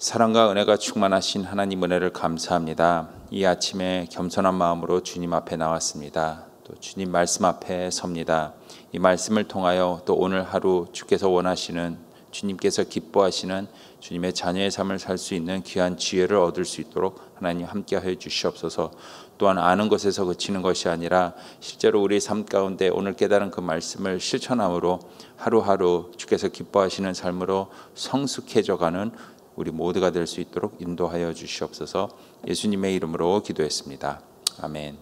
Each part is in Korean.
사랑과 은혜가 충만하신 하나님 은혜를 감사합니다. 이 아침에 겸손한 마음으로 주님 앞에 나왔습니다. 또 주님 말씀 앞에 섭니다. 이 말씀을 통하여 또 오늘 하루 주께서 원하시는, 주님께서 기뻐하시는 주님의 자녀의 삶을 살 수 있는 귀한 지혜를 얻을 수 있도록 하나님 함께하여 주시옵소서. 또한 아는 것에서 그치는 것이 아니라 실제로 우리 삶 가운데 오늘 깨달은 그 말씀을 실천함으로 하루하루 주께서 기뻐하시는 삶으로 성숙해져가는 우리 모두가 될 수 있도록 인도하여 주시옵소서. 예수님의 이름으로 기도했습니다. 아멘.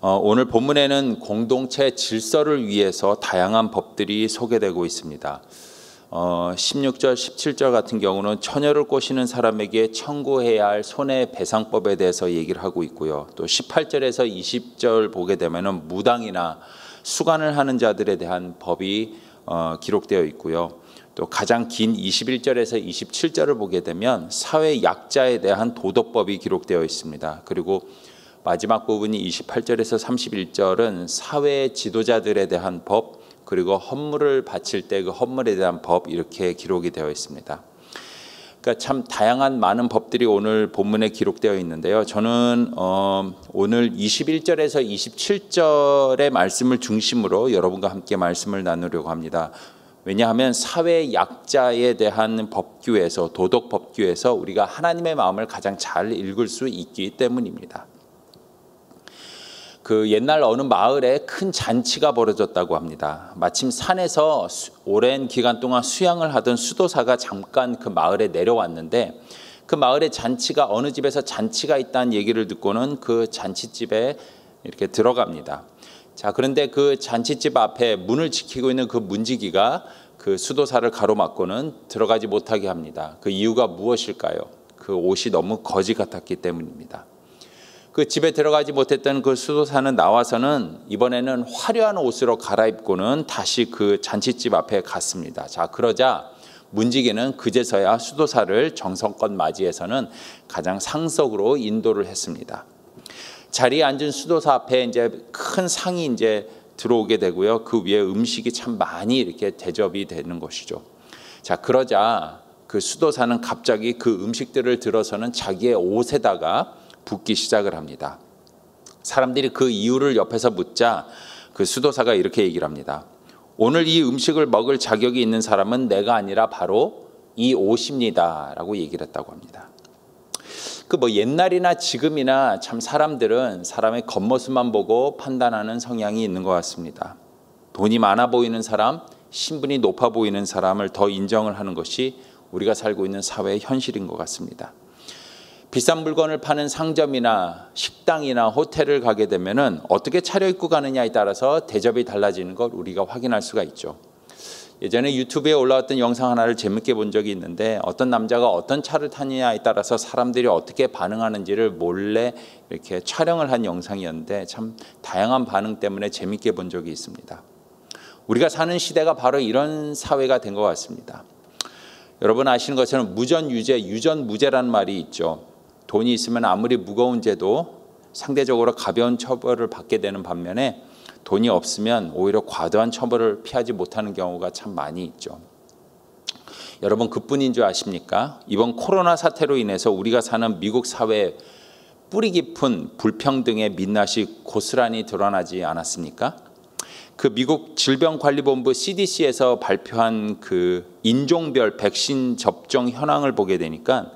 오늘 본문에는 공동체 질서를 위해서 다양한 법들이 소개되고 있습니다. 16절, 17절 같은 경우는 처녀를 꼬시는 사람에게 청구해야 할 손해배상법에 대해서 얘기를 하고 있고요. 또 18절에서 20절 보게 되면은 무당이나 수간을 하는 자들에 대한 법이 기록되어 있고요. 또 가장 긴 21절에서 27절을 보게 되면 사회 약자에 대한 도덕법이 기록되어 있습니다. 그리고 마지막 부분이 28절에서 31절은 사회 지도자들에 대한 법, 그리고 헌물을 바칠 때 그 헌물에 대한 법, 이렇게 기록이 되어 있습니다. 그러니까 참 다양한 많은 법들이 오늘 본문에 기록되어 있는데요. 저는 오늘 21절에서 27절의 말씀을 중심으로 여러분과 함께 말씀을 나누려고 합니다. 왜냐하면 사회 약자에 대한 법규에서, 도덕 법규에서 우리가 하나님의 마음을 가장 잘 읽을 수 있기 때문입니다. 그 옛날 어느 마을에 큰 잔치가 벌어졌다고 합니다. 마침 산에서 오랜 기간 동안 수양을 하던 수도사가 잠깐 그 마을에 내려왔는데, 그 마을에 잔치가, 어느 집에서 잔치가 있다는 얘기를 듣고는 그 잔치집에 이렇게 들어갑니다. 자, 그런데 그 잔치집 앞에 문을 지키고 있는 그 문지기가 그 수도사를 가로막고는 들어가지 못하게 합니다. 그 이유가 무엇일까요? 그 옷이 너무 거지 같았기 때문입니다. 그 집에 들어가지 못했던 그 수도사는 나와서는 이번에는 화려한 옷으로 갈아입고는 다시 그 잔치집 앞에 갔습니다. 자, 그러자 문지기는 그제서야 수도사를 정성껏 맞이해서는 가장 상석으로 인도를 했습니다. 자리에 앉은 수도사 앞에 이제 큰 상이 이제 들어오게 되고요. 그 위에 음식이 참 많이 이렇게 대접이 되는 것이죠. 자, 그러자 그 수도사는 갑자기 그 음식들을 들어서는 자기의 옷에다가 붓기 시작을 합니다. 사람들이 그 이유를 옆에서 묻자 그 수도사가 이렇게 얘기를 합니다. 오늘 이 음식을 먹을 자격이 있는 사람은 내가 아니라 바로 이 옷입니다 라고 얘기를 했다고 합니다. 그 뭐 옛날이나 지금이나 참 사람들은 사람의 겉모습만 보고 판단하는 성향이 있는 것 같습니다. 돈이 많아 보이는 사람, 신분이 높아 보이는 사람을 더 인정을 하는 것이 우리가 살고 있는 사회의 현실인 것 같습니다. 비싼 물건을 파는 상점이나 식당이나 호텔을 가게 되면은 어떻게 차려입고 가느냐에 따라서 대접이 달라지는 걸 우리가 확인할 수가 있죠. 예전에 유튜브에 올라왔던 영상 하나를 재밌게 본 적이 있는데, 어떤 남자가 어떤 차를 타느냐에 따라서 사람들이 어떻게 반응하는지를 몰래 이렇게 촬영을 한 영상이었는데 참 다양한 반응 때문에 재밌게 본 적이 있습니다. 우리가 사는 시대가 바로 이런 사회가 된 것 같습니다. 여러분 아시는 것처럼 무전유죄, 유전무죄라는 말이 있죠. 돈이 있으면 아무리 무거운 죄도 상대적으로 가벼운 처벌을 받게 되는 반면에 돈이 없으면 오히려 과도한 처벌을 피하지 못하는 경우가 참 많이 있죠. 여러분 그뿐인 줄 아십니까? 이번 코로나 사태로 인해서 우리가 사는 미국 사회에 뿌리 깊은 불평등의 민낯이 고스란히 드러나지 않았습니까? 그 미국 질병관리본부 CDC에서 발표한 그 인종별 백신 접종 현황을 보게 되니까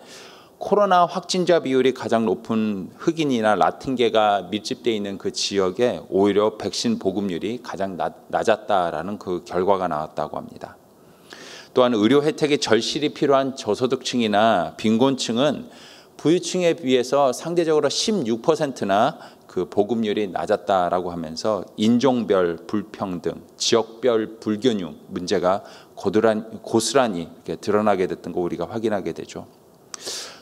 코로나 확진자 비율이 가장 높은 흑인이나 라틴계가 밀집되어 있는 그 지역에 오히려 백신 보급률이 가장 낮았다라는 그 결과가 나왔다고 합니다. 또한 의료 혜택이 절실히 필요한 저소득층이나 빈곤층은 부유층에 비해서 상대적으로 16%나 그 보급률이 낮았다라고 하면서 인종별 불평등, 지역별 불균형 문제가 고스란히 이렇게 드러나게 됐던 거 우리가 확인하게 되죠.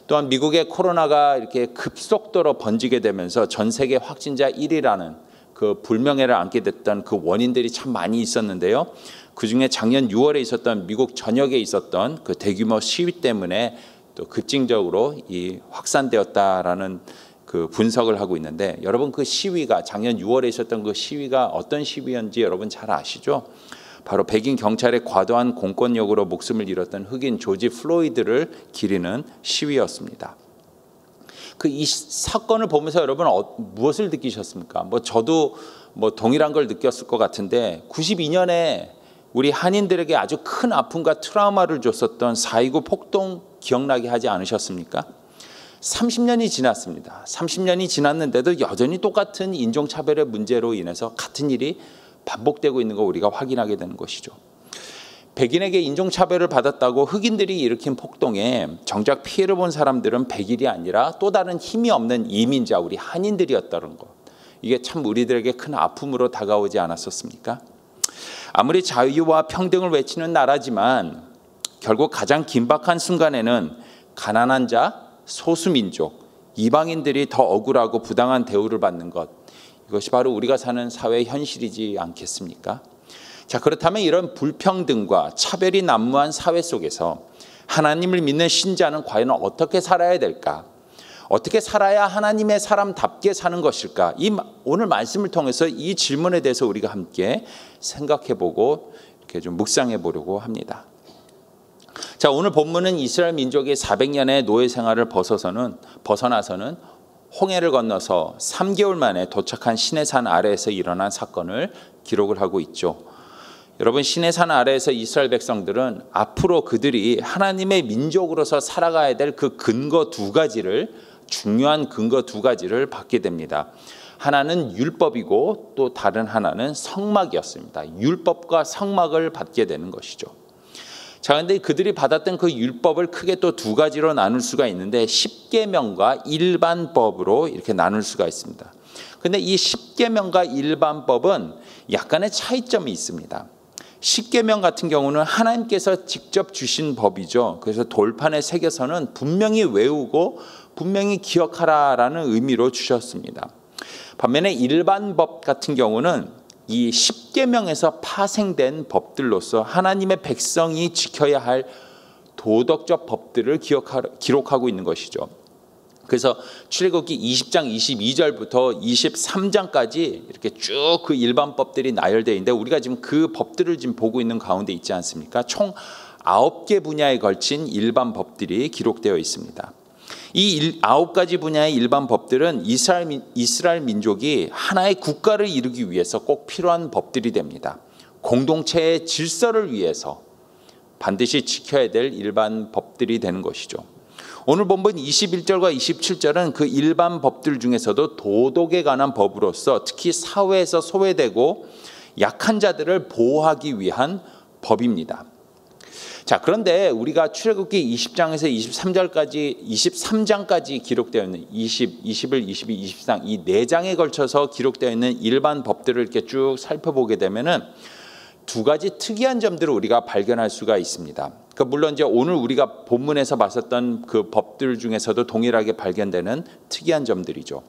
또한 미국의 코로나가 이렇게 급속도로 번지게 되면서 전 세계 확진자 1위라는 그 불명예를 안게 됐던 그 원인들이 참 많이 있었는데요. 그중에 작년 6월에 있었던 미국 전역에 있었던 그 대규모 시위 때문에 또 급진적으로 이 확산되었다라는 그 분석을 하고 있는데, 여러분 그 시위가 작년 6월에 있었던 그 시위가 어떤 시위였는지 여러분 잘 아시죠? 바로 백인 경찰의 과도한 공권력으로 목숨을 잃었던 흑인 조지 플로이드를 기리는 시위였습니다. 이 사건을 보면서 여러분 무엇을 느끼셨습니까? 저도 동일한 걸 느꼈을 것 같은데 92년에 우리 한인들에게 아주 큰 아픔과 트라우마를 줬었던 4.29 폭동 기억나게 하지 않으셨습니까? 30년이 지났습니다. 30년이 지났는데도 여전히 똑같은 인종차별의 문제로 인해서 같은 일이 반복되고 있는 거 우리가 확인하게 되는 것이죠. 백인에게 인종차별을 받았다고 흑인들이 일으킨 폭동에 정작 피해를 본 사람들은 백인이 아니라 또 다른 힘이 없는 이민자 우리 한인들이었다는 것. 이게 참 우리들에게 큰 아픔으로 다가오지 않았었습니까? 아무리 자유와 평등을 외치는 나라지만 결국 가장 긴박한 순간에는 가난한 자, 소수민족, 이방인들이 더 억울하고 부당한 대우를 받는 것. 이것이 바로 우리가 사는 사회의 현실이지 않겠습니까? 자, 그렇다면 이런 불평등과 차별이 난무한 사회 속에서 하나님을 믿는 신자는 과연 어떻게 살아야 될까? 어떻게 살아야 하나님의 사람답게 사는 것일까? 오늘 말씀을 통해서 이 질문에 대해서 우리가 함께 생각해보고 이렇게 좀 묵상해 보려고 합니다. 자, 오늘 본문은 이스라엘 민족이 400년의 노예 생활을 벗어나서는 홍해를 건너서 3개월 만에 도착한 시내산 아래에서 일어난 사건을 기록을 하고 있죠. 여러분, 시내산 아래에서 이스라엘 백성들은 앞으로 그들이 하나님의 민족으로서 살아가야 될 그 중요한 근거 두 가지를 받게 됩니다. 하나는 율법이고 또 다른 하나는 성막이었습니다. 율법과 성막을 받게 되는 것이죠. 자, 그런데 그들이 받았던 그 율법을 크게 또 두 가지로 나눌 수가 있는데 십계명과 일반법으로 이렇게 나눌 수가 있습니다. 그런데 이 십계명과 일반법은 약간의 차이점이 있습니다. 십계명 같은 경우는 하나님께서 직접 주신 법이죠. 그래서 돌판에 새겨서는 분명히 외우고 분명히 기억하라라는 의미로 주셨습니다. 반면에 일반법 같은 경우는 이 십계명에서 파생된 법들로서 하나님의 백성이 지켜야 할 도덕적 법들을 기록하고 있는 것이죠. 그래서 출애굽기 20장 22절부터 23장까지 이렇게 쭉 그 일반법들이 나열되어 있는데 우리가 지금 그 법들을 지금 보고 있는 가운데 있지 않습니까? 총 9개 분야에 걸친 일반법들이 기록되어 있습니다. 이 9가지 분야의 일반 법들은 이스라엘 민족이 하나의 국가를 이루기 위해서 꼭 필요한 법들이 됩니다. 공동체의 질서를 위해서 반드시 지켜야 될 일반 법들이 되는 것이죠. 오늘 본문 21절과 27절은 그 일반 법들 중에서도 도덕에 관한 법으로서 특히 사회에서 소외되고 약한 자들을 보호하기 위한 법입니다. 자, 그런데 우리가 출애굽기 20장에서 23장까지 기록되어 있는 21, 22, 23 이 4장에 걸쳐서 기록되어 있는 일반 법들을 이렇게 쭉 살펴보게 되면은 두 가지 특이한 점들을 우리가 발견할 수가 있습니다. 물론 이제 오늘 우리가 본문에서 봤었던 그 법들 중에서도 동일하게 발견되는 특이한 점들이죠.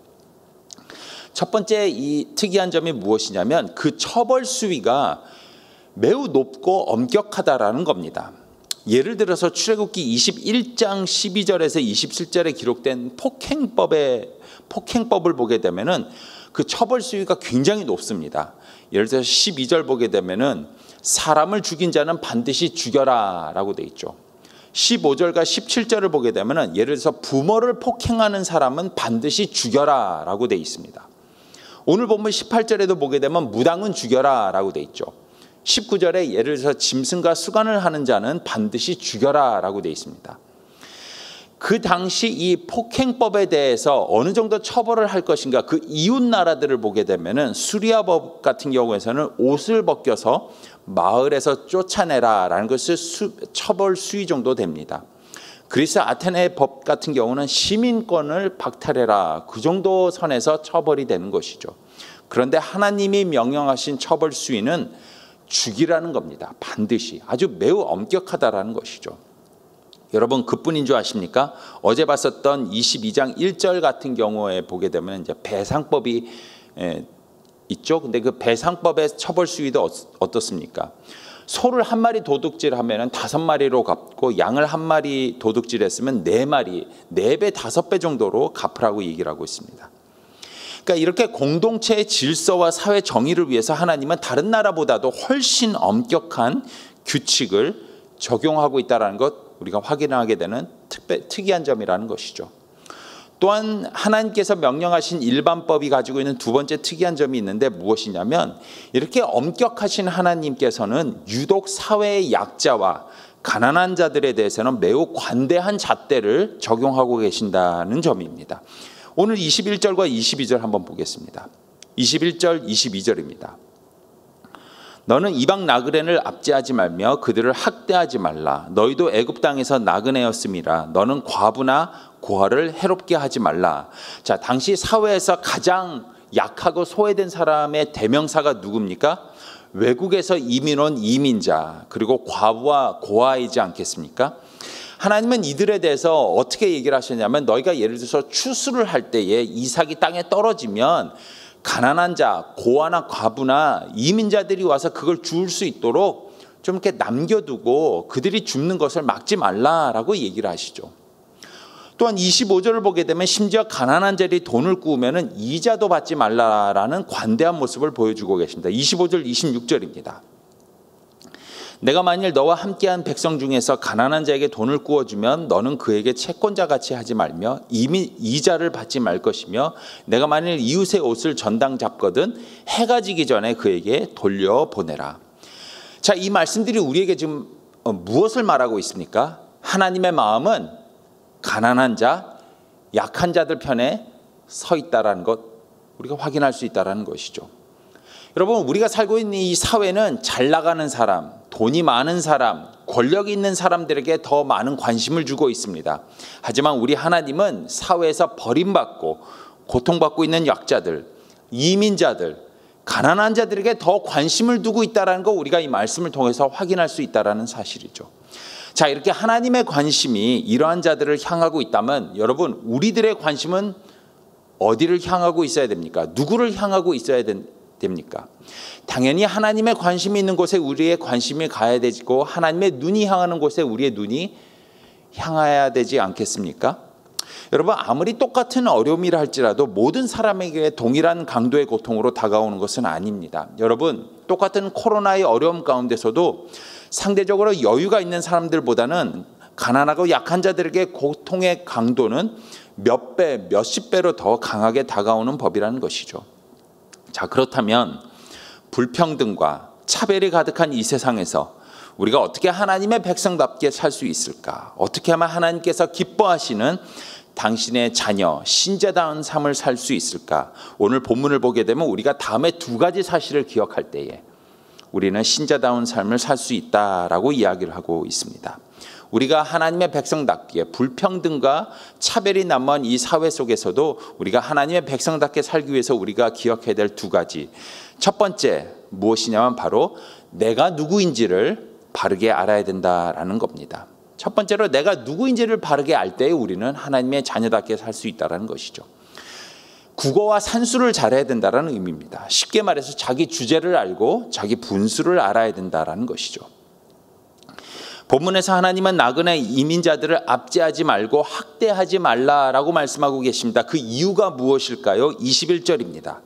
첫 번째 이 특이한 점이 무엇이냐면 그 처벌 수위가 매우 높고 엄격하다라는 겁니다. 예를 들어서 출애굽기 21장 12절에서 27절에 기록된 폭행법을 보게 되면은 그 처벌 수위가 굉장히 높습니다. 예를 들어서 12절 보게 되면은 사람을 죽인 자는 반드시 죽여라라고 돼 있죠. 15절과 17절을 보게 되면은 예를 들어서 부모를 폭행하는 사람은 반드시 죽여라라고 돼 있습니다. 오늘 본문 18절에도 보게 되면 무당은 죽여라라고 돼 있죠. 19절에 예를 들어서 짐승과 수간을 하는 자는 반드시 죽여라라고 돼 있습니다. 그 당시 이 폭행법에 대해서 어느 정도 처벌을 할 것인가 그 이웃 나라들을 보게 되면은 수리아법 같은 경우에서는 옷을 벗겨서 마을에서 쫓아내라라는 것이 처벌 수위 정도 됩니다. 그리스 아테네 법 같은 경우는 시민권을 박탈해라 그 정도 선에서 처벌이 되는 것이죠. 그런데 하나님이 명령하신 처벌 수위는 죽이라는 겁니다. 반드시 아주 매우 엄격하다라는 것이죠. 여러분 그뿐인 줄 아십니까? 어제 봤었던 22장 1절 같은 경우에 보게 되면 이제 배상법이 있죠. 근데 그 배상법의 처벌 수위도 어떻습니까? 소를 한 마리 도둑질하면은 5마리로 갚고 양을 한 마리 도둑질했으면 4마리, 4배, 5배 정도로 갚으라고 얘기를 하고 있습니다. 그러니까 이렇게 공동체의 질서와 사회 정의를 위해서 하나님은 다른 나라보다도 훨씬 엄격한 규칙을 적용하고 있다는 것 우리가 확인하게 되는 특이한 점이라는 것이죠. 또한 하나님께서 명령하신 일반법이 가지고 있는 두 번째 특이한 점이 있는데 무엇이냐면 이렇게 엄격하신 하나님께서는 유독 사회의 약자와 가난한 자들에 대해서는 매우 관대한 잣대를 적용하고 계신다는 점입니다. 오늘 21절과 22절 한번 보겠습니다. 21절, 22절입니다. 너는 이방 나그네를 압제하지 말며 그들을 학대하지 말라. 너희도 애굽 땅에서 나그네였음이라. 너는 과부나 고아를 해롭게 하지 말라. 자, 당시 사회에서 가장 약하고 소외된 사람의 대명사가 누굽니까? 외국에서 이민 온 이민자, 그리고 과부와 고아이지 않겠습니까? 하나님은 이들에 대해서 어떻게 얘기를 하셨냐면 너희가 예를 들어서 추수를 할 때에 이삭이 땅에 떨어지면 가난한 자, 고아나 과부나 이민자들이 와서 그걸 주울 수 있도록 좀 이렇게 남겨두고 그들이 줍는 것을 막지 말라라고 얘기를 하시죠. 또한 25절을 보게 되면 심지어 가난한 자들이 돈을 꾸우면 이자도 받지 말라라는 관대한 모습을 보여주고 계십니다. 25절, 26절입니다. 내가 만일 너와 함께한 백성 중에서 가난한 자에게 돈을 꾸어주면 너는 그에게 채권자같이 하지 말며 이자를 받지 말 것이며 내가 만일 이웃의 옷을 전당 잡거든 해가 지기 전에 그에게 돌려보내라. 자, 이 말씀들이 우리에게 지금 무엇을 말하고 있습니까? 하나님의 마음은 가난한 자, 약한 자들 편에 서 있다라는 것 우리가 확인할 수 있다라는 것이죠. 여러분, 우리가 살고 있는 이 사회는 잘 나가는 사람, 돈이 많은 사람, 권력이 있는 사람들에게 더 많은 관심을 주고 있습니다. 하지만 우리 하나님은 사회에서 버림받고 고통받고 있는 약자들, 이민자들, 가난한 자들에게 더 관심을 두고 있다는 거 우리가 이 말씀을 통해서 확인할 수 있다는 사실이죠. 자, 이렇게 하나님의 관심이 이러한 자들을 향하고 있다면 여러분, 우리들의 관심은 어디를 향하고 있어야 됩니까? 누구를 향하고 있어야 됩니까? 당연히 하나님의 관심이 있는 곳에 우리의 관심이 가야 되고 하나님의 눈이 향하는 곳에 우리의 눈이 향해야 되지 않겠습니까? 여러분, 아무리 똑같은 어려움이라 할지라도 모든 사람에게 동일한 강도의 고통으로 다가오는 것은 아닙니다. 여러분, 똑같은 코로나의 어려움 가운데서도 상대적으로 여유가 있는 사람들보다는 가난하고 약한 자들에게 고통의 강도는 몇 배, 몇십 배로 더 강하게 다가오는 법이라는 것이죠. 자, 그렇다면 불평등과 차별이 가득한 이 세상에서 우리가 어떻게 하나님의 백성답게 살 수 있을까? 어떻게 하면 하나님께서 기뻐하시는 당신의 자녀, 신자다운 삶을 살 수 있을까? 오늘 본문을 보게 되면 우리가 다음에 두 가지 사실을 기억할 때에 우리는 신자다운 삶을 살 수 있다라고 이야기를 하고 있습니다. 우리가 하나님의 백성답게 불평등과 차별이 난무한 이 사회 속에서도 우리가 하나님의 백성답게 살기 위해서 우리가 기억해야 될 두 가지. 첫 번째 무엇이냐면 바로 내가 누구인지를 바르게 알아야 된다라는 겁니다. 첫 번째로 내가 누구인지를 바르게 알 때 우리는 하나님의 자녀답게 살 수 있다는 것이죠. 국어와 산수를 잘해야 된다는 의미입니다. 쉽게 말해서 자기 주제를 알고 자기 분수를 알아야 된다는 것이죠. 본문에서 하나님은 나그네 이민자들을 압제하지 말고 학대하지 말라라고 말씀하고 계십니다. 그 이유가 무엇일까요? 21절입니다.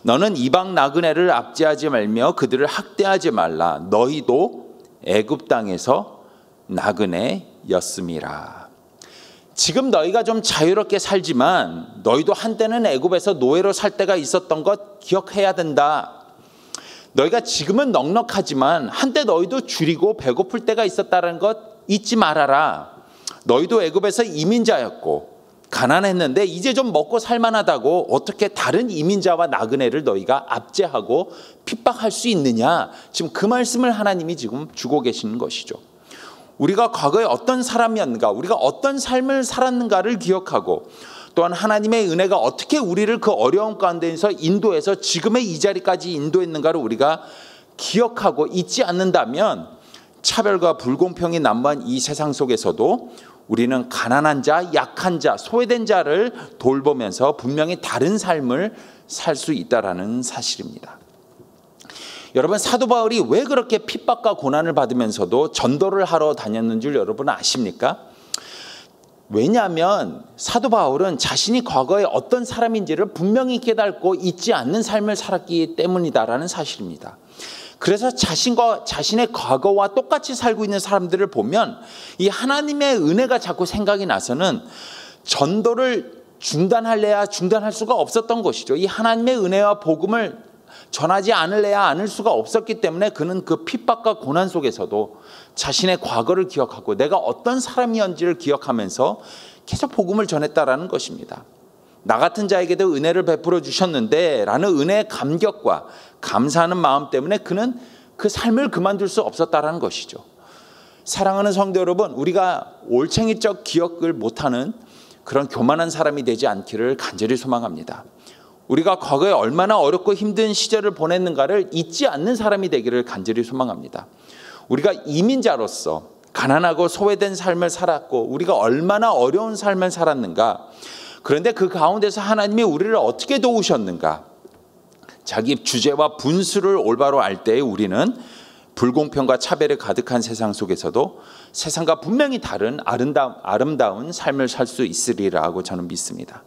너는 이방 나그네를 압제하지 말며 그들을 학대하지 말라. 너희도 애굽 땅에서 나그네였음이라. 지금 너희가 좀 자유롭게 살지만 너희도 한때는 애굽에서 노예로 살 때가 있었던 것 기억해야 된다. 너희가 지금은 넉넉하지만 한때 너희도 줄이고 배고플 때가 있었다는 것 잊지 말아라. 너희도 애굽에서 이민자였고 가난했는데 이제 좀 먹고 살만하다고 어떻게 다른 이민자와 나그네를 너희가 압제하고 핍박할 수 있느냐. 지금 그 말씀을 하나님이 지금 주고 계시는 것이죠. 우리가 과거에 어떤 사람이었는가, 우리가 어떤 삶을 살았는가를 기억하고 또한 하나님의 은혜가 어떻게 우리를 그 어려움 가운데서 인도해서 지금의 이 자리까지 인도했는가를 우리가 기억하고 잊지 않는다면 차별과 불공평이 난무한 이 세상 속에서도 우리는 가난한 자, 약한 자, 소외된 자를 돌보면서 분명히 다른 삶을 살 수 있다는 사실입니다. 여러분, 사도 바울이 왜 그렇게 핍박과 고난을 받으면서도 전도를 하러 다녔는 줄 여러분 아십니까? 왜냐하면 사도 바울은 자신이 과거에 어떤 사람인지를 분명히 깨닫고 잊지 않는 삶을 살았기 때문이다라는 사실입니다. 그래서 자신의 과거와 똑같이 살고 있는 사람들을 보면 이 하나님의 은혜가 자꾸 생각이 나서는 전도를 중단할래야 중단할 수가 없었던 것이죠. 이 하나님의 은혜와 복음을 전하지 않을래야 않을 수가 없었기 때문에 그는 그 핍박과 고난 속에서도 자신의 과거를 기억하고 내가 어떤 사람이었는지를 기억하면서 계속 복음을 전했다라는 것입니다. 나 같은 자에게도 은혜를 베풀어 주셨는데 라는 은혜의 감격과 감사하는 마음 때문에 그는 그 삶을 그만둘 수 없었다라는 것이죠. 사랑하는 성도 여러분, 우리가 올챙이적 기억을 못하는 그런 교만한 사람이 되지 않기를 간절히 소망합니다. 우리가 과거에 얼마나 어렵고 힘든 시절을 보냈는가를 잊지 않는 사람이 되기를 간절히 소망합니다. 우리가 이민자로서 가난하고 소외된 삶을 살았고 우리가 얼마나 어려운 삶을 살았는가, 그런데 그 가운데서 하나님이 우리를 어떻게 도우셨는가, 자기 주제와 분수를 올바로 알 때에 우리는 불공평과 차별이 가득한 세상 속에서도 세상과 분명히 다른 아름다운 삶을 살 수 있으리라고 저는 믿습니다.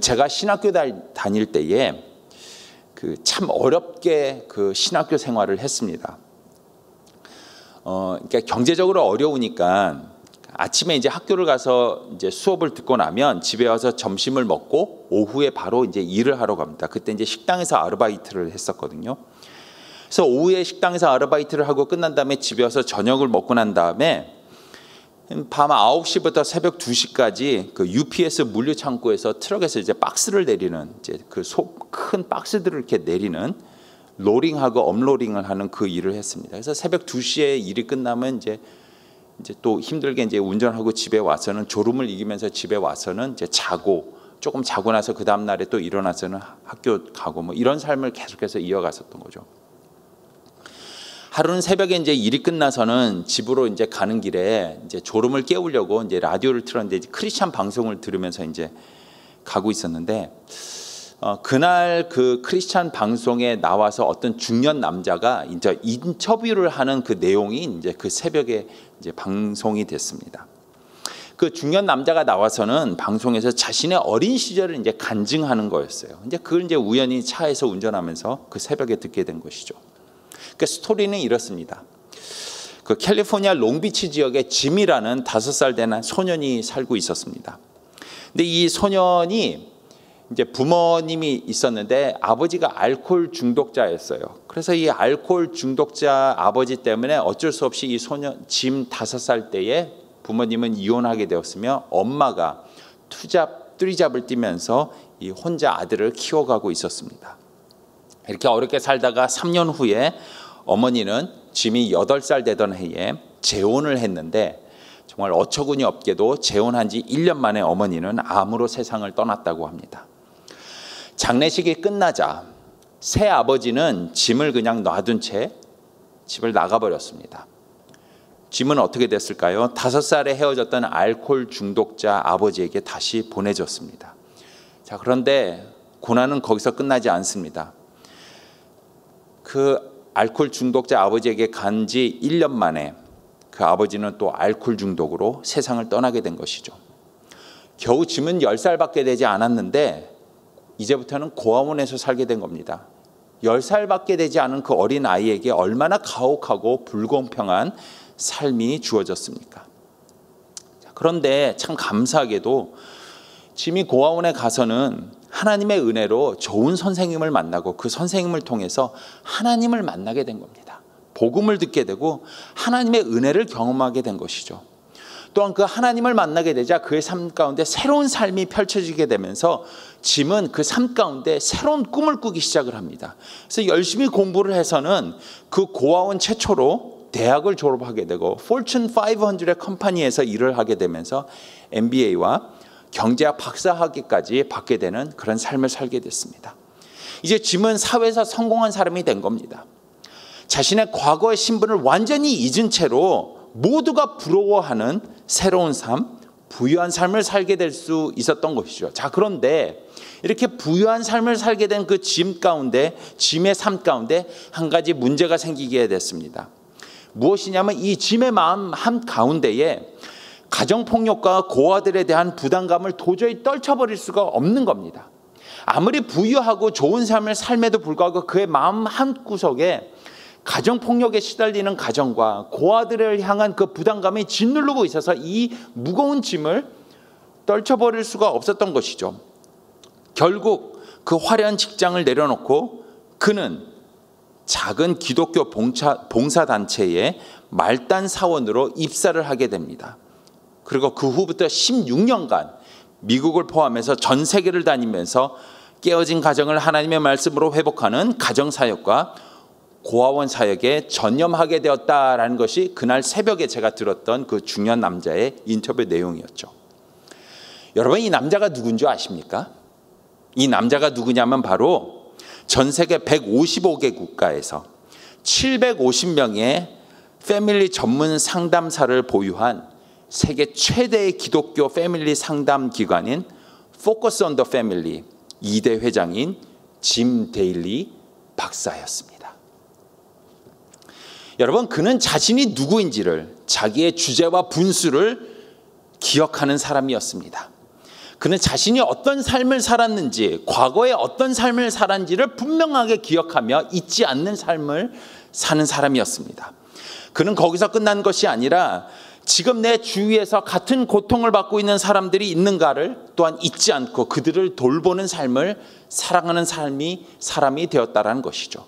제가 신학교 다닐 때에 참 어렵게 신학교 생활을 했습니다. 그러니까 경제적으로 어려우니까 아침에 이제 학교를 가서 이제 수업을 듣고 나면 집에 와서 점심을 먹고 오후에 바로 이제 일을 하러 갑니다. 그때 이제 식당에서 아르바이트를 했었거든요. 그래서 오후에 식당에서 아르바이트를 하고 끝난 다음에 집에 와서 저녁을 먹고 난 다음에 밤 9시부터 새벽 2시까지 그 UPS 물류 창고에서 트럭에서 이제 박스를 내리는, 이제 큰 박스들을 이렇게 내리는 로링하고 업로딩을 하는 그 일을 했습니다. 그래서 새벽 2시에 일이 끝나면 이제 또 힘들게 이제 운전하고 집에 와서는 졸음을 이기면서 집에 와서는 이제 조금 자고 나서 그 다음 날에 또 일어나서는 학교 가고 뭐 이런 삶을 계속해서 이어갔었던 거죠. 하루는 새벽에 이제 일이 끝나서는 집으로 이제 가는 길에 이제 졸음을 깨우려고 이제 라디오를 틀었는데 이제 크리스찬 방송을 들으면서 이제 가고 있었는데 그날 그 크리스찬 방송에 나와서 어떤 중년 남자가 이제 인터뷰를 하는 그 내용이 이제 그 새벽에 이제 방송이 됐습니다. 그 중년 남자가 나와서는 방송에서 자신의 어린 시절을 이제 간증하는 거였어요. 이제 그걸 이제 우연히 차에서 운전하면서 그 새벽에 듣게 된 것이죠. 그 스토리는 이렇습니다. 그 캘리포니아 롱비치 지역에 짐이라는 5살 된 소년이 살고 있었습니다. 근데 이 소년이 이제 부모님이 있었는데 아버지가 알코올 중독자였어요. 그래서 이 알코올 중독자 아버지 때문에 어쩔 수 없이 이 소년 짐 5살 때에 부모님은 이혼하게 되었으며 엄마가 뚜리잡을 뛰면서 이 혼자 아들을 키워가고 있었습니다. 이렇게 어렵게 살다가 3년 후에 어머니는 짐이 8살 되던 해에 재혼을 했는데 정말 어처구니 없게도 재혼한 지 1년 만에 어머니는 암으로 세상을 떠났다고 합니다. 장례식이 끝나자 새 아버지는 짐을 그냥 놔둔 채 집을 나가버렸습니다. 짐은 어떻게 됐을까요? 5살에 헤어졌던 알코올 중독자 아버지에게 다시 보내졌습니다. 자, 그런데 고난은 거기서 끝나지 않습니다. 그 알코올 중독자 아버지에게 간 지 1년 만에 그 아버지는 또 알코올 중독으로 세상을 떠나게 된 것이죠. 겨우 짐은 10살밖에 되지 않았는데 이제부터는 고아원에서 살게 된 겁니다. 10살밖에 되지 않은 그 어린 아이에게 얼마나 가혹하고 불공평한 삶이 주어졌습니까? 그런데 참 감사하게도 짐이 고아원에 가서는 하나님의 은혜로 좋은 선생님을 만나고 그 선생님을 통해서 하나님을 만나게 된 겁니다. 복음을 듣게 되고 하나님의 은혜를 경험하게 된 것이죠. 또한 그 하나님을 만나게 되자 그의 삶 가운데 새로운 삶이 펼쳐지게 되면서 짐은 그 삶 가운데 새로운 꿈을 꾸기 시작을 합니다. 그래서 열심히 공부를 해서는 그 고아원 최초로 대학을 졸업하게 되고 포춘 500 컴퍼니에서 일을 하게 되면서 MBA와 경제학 박사학위까지 받게 되는 그런 삶을 살게 됐습니다. 이제 짐은 사회에서 성공한 사람이 된 겁니다. 자신의 과거의 신분을 완전히 잊은 채로 모두가 부러워하는 새로운 삶, 부유한 삶을 살게 될 수 있었던 것이죠. 자, 그런데 이렇게 부유한 삶을 살게 된 그 짐의 삶 가운데 한 가지 문제가 생기게 됐습니다. 무엇이냐면 이 짐의 마음 한 가운데에 가정폭력과 고아들에 대한 부담감을 도저히 떨쳐버릴 수가 없는 겁니다. 아무리 부유하고 좋은 삶을 삶에도 불구하고 그의 마음 한구석에 가정폭력에 시달리는 가정과 고아들을 향한 그 부담감이 짓누르고 있어서 이 무거운 짐을 떨쳐버릴 수가 없었던 것이죠. 결국 그 화려한 직장을 내려놓고 그는 작은 기독교 봉사단체의 말단 사원으로 입사를 하게 됩니다. 그리고 그 후부터 16년간 미국을 포함해서 전 세계를 다니면서 깨어진 가정을 하나님의 말씀으로 회복하는 가정사역과 고아원 사역에 전념하게 되었다라는 것이 그날 새벽에 제가 들었던 그 중요한 남자의 인터뷰 내용이었죠. 여러분, 이 남자가 누군지 아십니까? 이 남자가 누구냐면 바로 전 세계 155개 국가에서 750명의 패밀리 전문 상담사를 보유한 세계 최대의 기독교 패밀리 상담 기관인 Focus on the Family 2대 회장인 짐 데일리 박사였습니다. 여러분, 그는 자신이 누구인지를, 자기의 주제와 분수를 기억하는 사람이었습니다. 그는 자신이 어떤 삶을 살았는지, 과거에 어떤 삶을 살았는지를 분명하게 기억하며 잊지 않는 삶을 사는 사람이었습니다. 그는 거기서 끝난 것이 아니라 지금 내 주위에서 같은 고통을 받고 있는 사람들이 있는가를 또한 잊지 않고 그들을 돌보는 삶을 사랑하는 사람이 되었다라는 것이죠.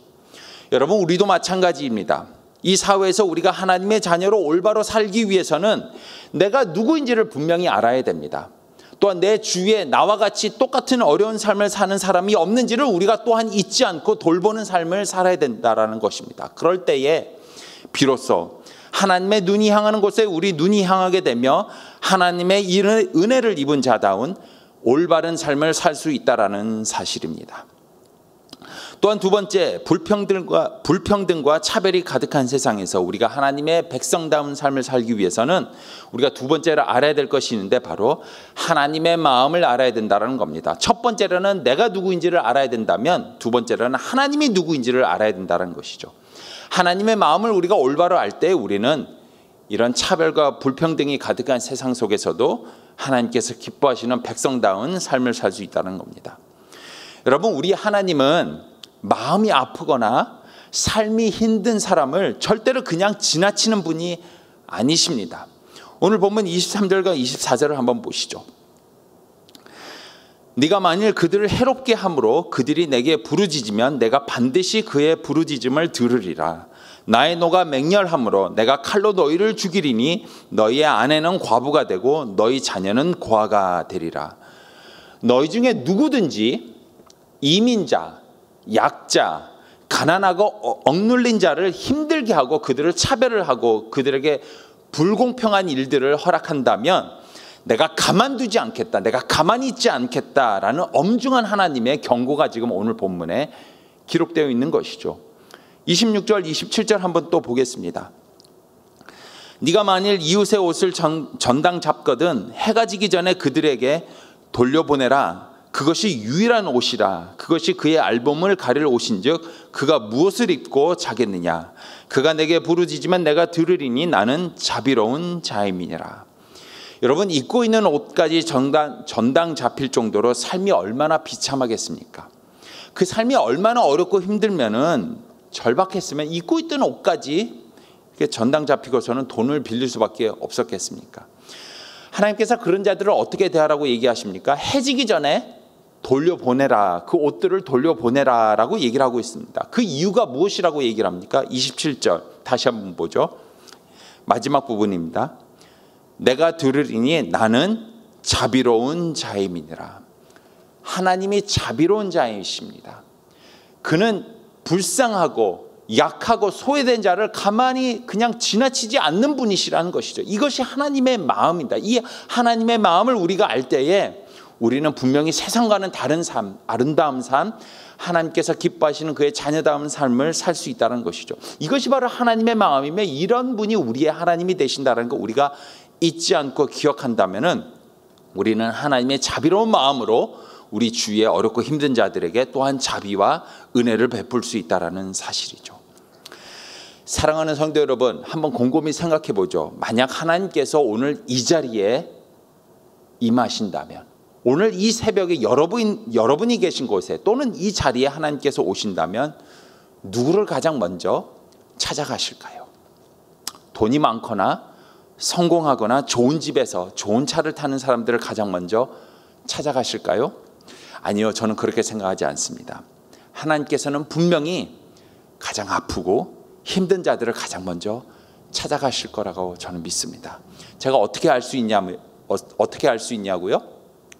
여러분, 우리도 마찬가지입니다. 이 사회에서 우리가 하나님의 자녀로 올바로 살기 위해서는 내가 누구인지를 분명히 알아야 됩니다. 또한 내 주위에 나와 같이 똑같은 어려운 삶을 사는 사람이 없는지를 우리가 또한 잊지 않고 돌보는 삶을 살아야 된다는 것입니다. 그럴 때에 비로소 하나님의 눈이 향하는 곳에 우리 눈이 향하게 되며 하나님의 은혜를 입은 자다운 올바른 삶을 살 수 있다는 사실입니다. 또한 두 번째, 불평등과 차별이 가득한 세상에서 우리가 하나님의 백성다운 삶을 살기 위해서는 우리가 두 번째로 알아야 될 것이 있는데 바로 하나님의 마음을 알아야 된다는 겁니다. 첫 번째로는 내가 누구인지를 알아야 된다면 두 번째로는 하나님이 누구인지를 알아야 된다는 것이죠. 하나님의 마음을 우리가 올바로 알 때 우리는 이런 차별과 불평등이 가득한 세상 속에서도 하나님께서 기뻐하시는 백성다운 삶을 살 수 있다는 겁니다. 여러분, 우리 하나님은 마음이 아프거나 삶이 힘든 사람을 절대로 그냥 지나치는 분이 아니십니다. 오늘 본문 23절과 24절을 한번 보시죠. 네가 만일 그들을 해롭게 함으로 그들이 내게 부르짖으면 내가 반드시 그의 부르짖음을 들으리라. 나의 노가 맹렬함으로 내가 칼로 너희를 죽이리니 너희의 아내는 과부가 되고 너희 자녀는 고아가 되리라. 너희 중에 누구든지 이민자, 약자, 가난하고 억눌린 자를 힘들게 하고 그들을 차별을 하고 그들에게 불공평한 일들을 허락한다면 내가 가만두지 않겠다, 내가 가만히 있지 않겠다라는 엄중한 하나님의 경고가 지금 오늘 본문에 기록되어 있는 것이죠. 26절, 27절 한번 또 보겠습니다. 네가 만일 이웃의 옷을 전당 잡거든 해가 지기 전에 그들에게 돌려보내라. 그것이 유일한 옷이라. 그것이 그의 알몸을 가릴 옷인즉 그가 무엇을 입고 자겠느냐. 그가 내게 부르짖으면 내가 들으리니 나는 자비로운 자임이니라. 여러분, 입고 있는 옷까지 전당 잡힐 정도로 삶이 얼마나 비참하겠습니까? 그 삶이 얼마나 어렵고 힘들면은 절박했으면 입고 있던 옷까지 전당 잡히고서는 돈을 빌릴 수밖에 없었겠습니까? 하나님께서 그런 자들을 어떻게 대하라고 얘기하십니까? 해지기 전에 돌려보내라. 그 옷들을 돌려보내라 라고 얘기를 하고 있습니다. 그 이유가 무엇이라고 얘기를 합니까? 27절 다시 한번 보죠. 마지막 부분입니다. 내가 들으리니 나는 자비로운 자임이니라. 하나님이 자비로운 자이십니다. 그는 불쌍하고 약하고 소외된 자를 가만히 그냥 지나치지 않는 분이시라는 것이죠. 이것이 하나님의 마음입니다. 이 하나님의 마음을 우리가 알 때에 우리는 분명히 세상과는 다른 삶, 아름다운 삶, 하나님께서 기뻐하시는 그의 자녀다운 삶을 살 수 있다는 것이죠. 이것이 바로 하나님의 마음이며 이런 분이 우리의 하나님이 되신다는 거 우리가 잊지 않고 기억한다면 우리는 하나님의 자비로운 마음으로 우리 주위에 어렵고 힘든 자들에게 또한 자비와 은혜를 베풀 수 있다는 사실이죠. 사랑하는 성도 여러분, 한번 곰곰이 생각해 보죠. 만약 하나님께서 오늘 이 자리에 임하신다면, 오늘 이 새벽에 여러분이 계신 곳에 또는 이 자리에 하나님께서 오신다면 누구를 가장 먼저 찾아가실까요? 돈이 많거나 성공하거나 좋은 집에서 좋은 차를 타는 사람들을 가장 먼저 찾아가실까요? 아니요, 저는 그렇게 생각하지 않습니다. 하나님께서는 분명히 가장 아프고 힘든 자들을 가장 먼저 찾아가실 거라고 저는 믿습니다. 제가 어떻게 알 수 있냐고요?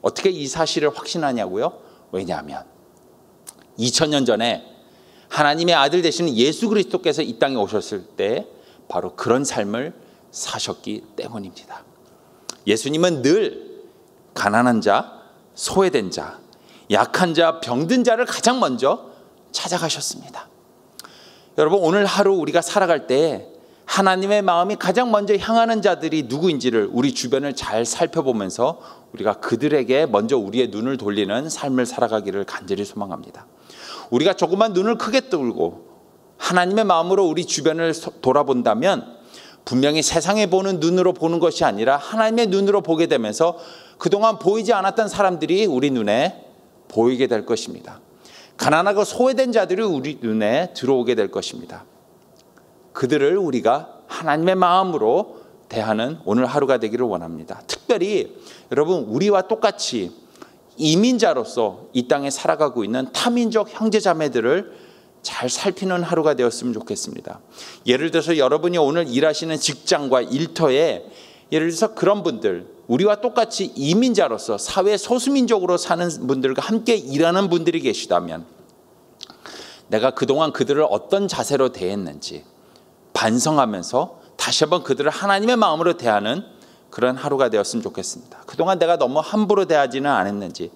어떻게 이 사실을 확신하냐고요? 왜냐하면 2000년 전에 하나님의 아들 되시는 예수 그리스도께서 이 땅에 오셨을 때 바로 그런 삶을 사셨기 때문입니다. 예수님은 늘 가난한 자, 소외된 자, 약한 자, 병든 자를 가장 먼저 찾아가셨습니다. 여러분, 오늘 하루 우리가 살아갈 때 하나님의 마음이 가장 먼저 향하는 자들이 누구인지를 우리 주변을 잘 살펴보면서 우리가 그들에게 먼저 우리의 눈을 돌리는 삶을 살아가기를 간절히 소망합니다. 우리가 조금만 눈을 크게 뜨고 하나님의 마음으로 우리 주변을 돌아본다면 분명히 세상에 보는 눈으로 보는 것이 아니라 하나님의 눈으로 보게 되면서 그동안 보이지 않았던 사람들이 우리 눈에 보이게 될 것입니다. 가난하고 소외된 자들이 우리 눈에 들어오게 될 것입니다. 그들을 우리가 하나님의 마음으로 대하는 오늘 하루가 되기를 원합니다. 특별히 여러분, 우리와 똑같이 이민자로서 이 땅에 살아가고 있는 타민족 형제자매들을 잘 살피는 하루가 되었으면 좋겠습니다. 예를 들어서 여러분이 오늘 일하시는 직장과 일터에 예를 들어서 그런 분들, 우리와 똑같이 이민자로서 사회 소수민족으로 사는 분들과 함께 일하는 분들이 계시다면 내가 그동안 그들을 어떤 자세로 대했는지 반성하면서 다시 한번 그들을 하나님의 마음으로 대하는 그런 하루가 되었으면 좋겠습니다. 그동안 내가 너무 함부로 대하지는 않았는지,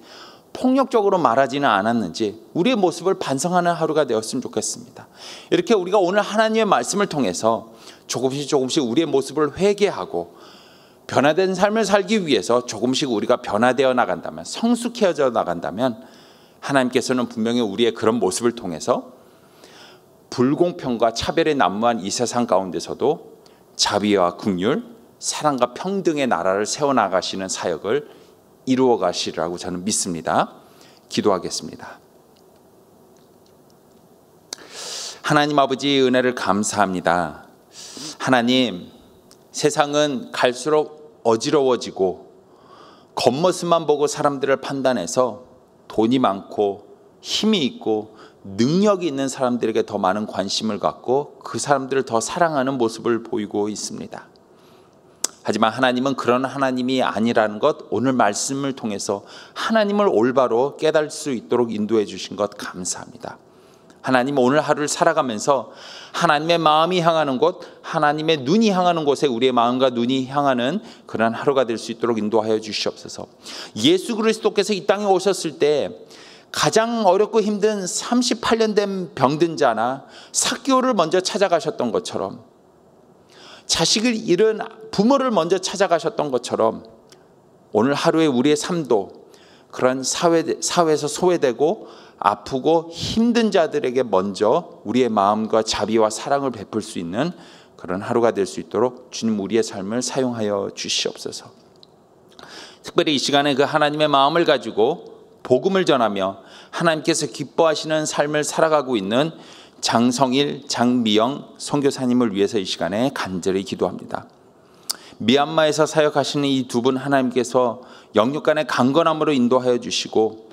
폭력적으로 말하지는 않았는지 우리의 모습을 반성하는 하루가 되었으면 좋겠습니다. 이렇게 우리가 오늘 하나님의 말씀을 통해서 조금씩 우리의 모습을 회개하고 변화된 삶을 살기 위해서 조금씩 우리가 변화되어 나간다면, 성숙해져 나간다면 하나님께서는 분명히 우리의 그런 모습을 통해서 불공평과 차별에 난무한 이 세상 가운데서도 자비와 긍휼, 사랑과 평등의 나라를 세워나가시는 사역을 이루어 가시리라고 저는 믿습니다. 기도하겠습니다. 하나님 아버지, 은혜를 감사합니다. 하나님, 세상은 갈수록 어지러워지고 겉모습만 보고 사람들을 판단해서 돈이 많고 힘이 있고 능력이 있는 사람들에게 더 많은 관심을 갖고 그 사람들을 더 사랑하는 모습을 보이고 있습니다. 하지만 하나님은 그런 하나님이 아니라는 것, 오늘 말씀을 통해서 하나님을 올바로 깨달을 수 있도록 인도해 주신 것 감사합니다. 하나님, 오늘 하루를 살아가면서 하나님의 마음이 향하는 곳, 하나님의 눈이 향하는 곳에 우리의 마음과 눈이 향하는 그런 하루가 될 수 있도록 인도하여 주시옵소서. 예수 그리스도께서 이 땅에 오셨을 때 가장 어렵고 힘든 38년 된 병든 자나 삭개오를 먼저 찾아가셨던 것처럼, 자식을 잃은 부모를 먼저 찾아가셨던 것처럼 오늘 하루의 우리의 삶도 그런 사회에서 소외되고 아프고 힘든 자들에게 먼저 우리의 마음과 자비와 사랑을 베풀 수 있는 그런 하루가 될 수 있도록 주님, 우리의 삶을 사용하여 주시옵소서. 특별히 이 시간에 그 하나님의 마음을 가지고 복음을 전하며 하나님께서 기뻐하시는 삶을 살아가고 있는 장성일, 장미영 선교사님을 위해서 이 시간에 간절히 기도합니다. 미얀마에서 사역하시는 이 두 분 하나님께서 영육 간의 강건함으로 인도하여 주시고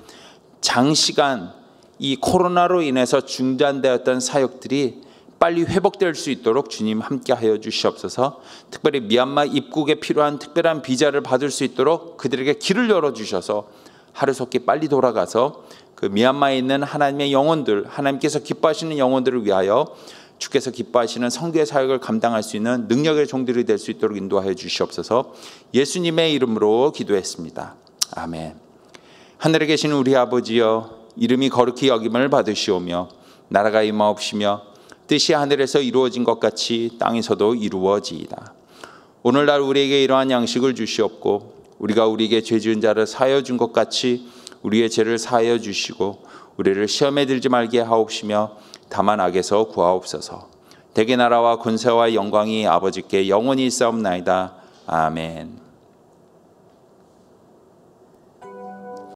장시간 이 코로나로 인해서 중단되었던 사역들이 빨리 회복될 수 있도록 주님 함께하여 주시옵소서. 특별히 미얀마 입국에 필요한 특별한 비자를 받을 수 있도록 그들에게 길을 열어주셔서 하루속히 빨리 돌아가서 그 미얀마에 있는 하나님의 영혼들, 하나님께서 기뻐하시는 영혼들을 위하여 주께서 기뻐하시는 성교의 사역을 감당할 수 있는 능력의 종들이 될 수 있도록 인도하여 주시옵소서. 예수님의 이름으로 기도했습니다. 아멘. 하늘에 계신 우리 아버지여, 이름이 거룩히 여김을 받으시오며 나라가 임하옵시며 뜻이 하늘에서 이루어진 것 같이 땅에서도 이루어지이다. 오늘날 우리에게 이러한 양식을 주시옵고 우리가 우리에게 죄 지은 자를 사하여 준 것 같이 우리의 죄를 사하여 주시고 우리를 시험에 들지 말게 하옵시며 다만 악에서 구하옵소서. 대개 나라와 권세와 영광이 아버지께 영원히 있사옵나이다. 아멘.